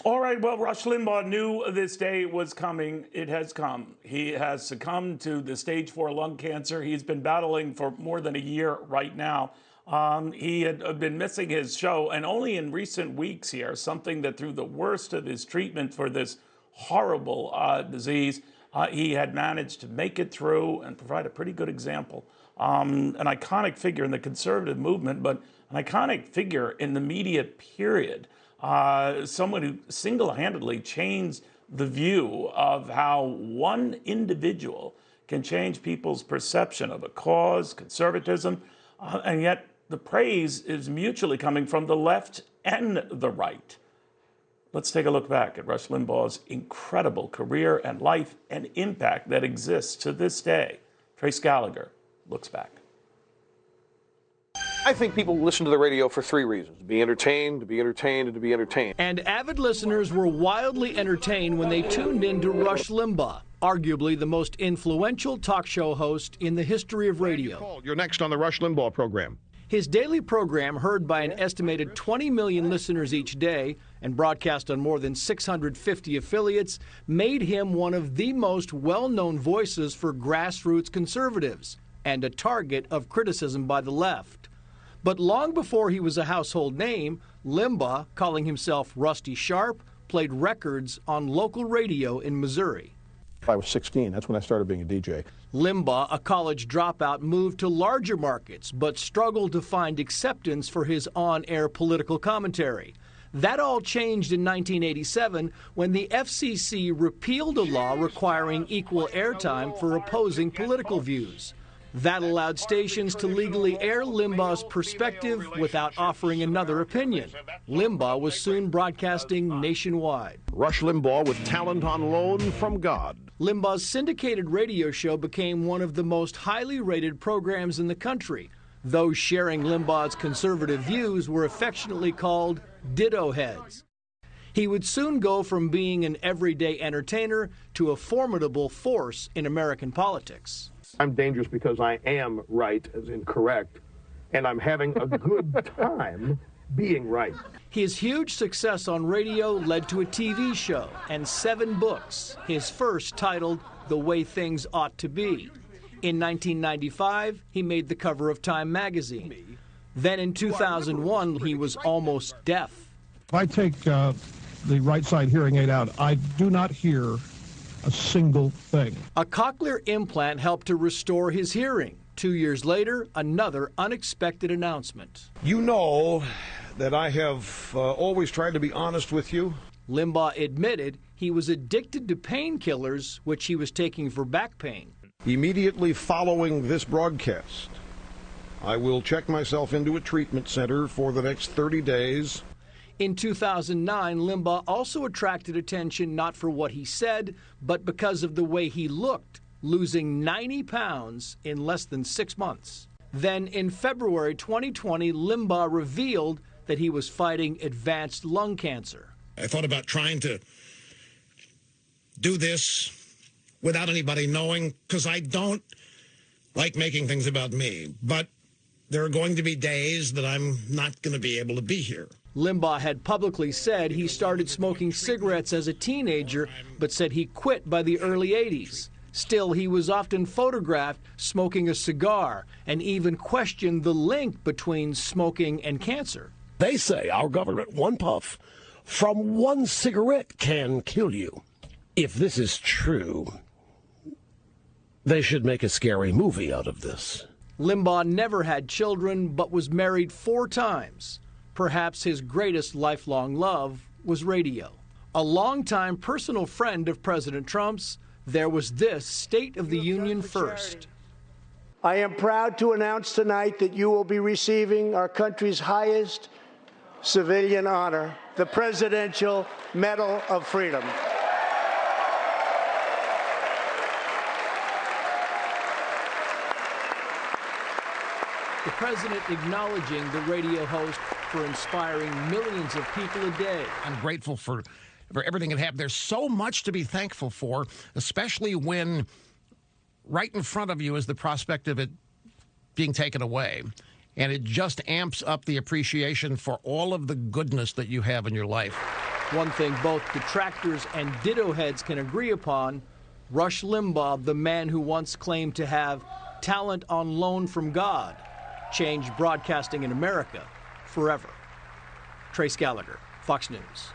All right, well, Rush Limbaugh knew this day was coming. It has come. He has succumbed to the stage 4 lung cancer. He's been battling for more than a year right now. He had been missing his show, and only in recent weeks here, something that through the worst of his treatment for this horrible disease, he had managed to make it through and provide a pretty good example. An iconic figure in the conservative movement, but an iconic figure in the media period. Someone who single-handedly changed the view of how one individual can change people's perception of a cause, conservatism, and yet the praise is mutually coming from the left and the right. Let's take a look back at Rush Limbaugh's incredible career and life and impact that exists to this day. Trace Gallagher looks back. I think people listen to the radio for 3 reasons: to be entertained, to be entertained, and to be entertained. And avid listeners were wildly entertained when they tuned in to Rush Limbaugh, arguably the most influential talk show host in the history of radio. You're next on the Rush Limbaugh program. His daily program, heard by an estimated 20 million listeners each day and broadcast on more than 650 affiliates, made him one of the most well-known voices for grassroots conservatives and a target of criticism by the left. But long before he was a household name, Limbaugh, calling himself Rusty Sharp, played records on local radio in Missouri. I was 16. That's when I started being a DJ. Limbaugh, a college dropout, moved to larger markets, but struggled to find acceptance for his on-air political commentary. That all changed in 1987 when the FCC repealed a law requiring equal airtime for opposing political views. That allowed stations to legally air Limbaugh's perspective without offering another opinion. Limbaugh was soon broadcasting nationwide. Rush Limbaugh with talent on loan from God. Limbaugh's syndicated radio show became one of the most highly rated programs in the country. Those sharing Limbaugh's conservative views were affectionately called ditto heads. He would soon go from being an everyday entertainer to a formidable force in American politics. I'm dangerous because I am right, as in correct, and I'm having a good time being right. His huge success on radio led to a TV show and 7 books, his first titled The Way Things Ought to Be. In 1995, he made the cover of Time magazine. Then in 2001, he was almost deaf. If I take the right side hearing aid out, I do not hear a single thing. A cochlear implant helped to restore his hearing. 2 years later, another unexpected announcement. You know that I have always tried to be honest with you. Limbaugh admitted he was addicted to painkillers, which he was taking for back pain. Immediately following this broadcast, I will check myself into a treatment center for the next 30 days. In 2009, Limbaugh also attracted attention not for what he said, but because of the way he looked, losing 90 pounds in less than 6 months. Then in February 2020, Limbaugh revealed that he was fighting advanced lung cancer. I thought about trying to do this without anybody knowing, because I don't like making things about me. But there are going to be days that I'm not going to be able to be here. Limbaugh had publicly said he started smoking cigarettes as a teenager, but said he quit by the early 80s. Still, he was often photographed smoking a cigar and even questioned the link between smoking and cancer. They say our government, one puff from one cigarette can kill you. If this is true, they should make a scary movie out of this. Limbaugh never had children, but was married 4 times. Perhaps his greatest lifelong love was radio. A longtime personal friend of President Trump's, there was this State of the Union first. I am proud to announce tonight that you will be receiving our country's highest civilian honor, the Presidential Medal of Freedom. The president acknowledging the radio host for inspiring millions of people a day. I'm grateful for everything that happened. There's so much to be thankful for, especially when right in front of you is the prospect of it being taken away. And it just amps up the appreciation for all of the goodness that you have in your life. One thing both detractors and ditto heads can agree upon, Rush Limbaugh, the man who once claimed to have talent on loan from God, changed broadcasting in America forever. Trace Gallagher, Fox News.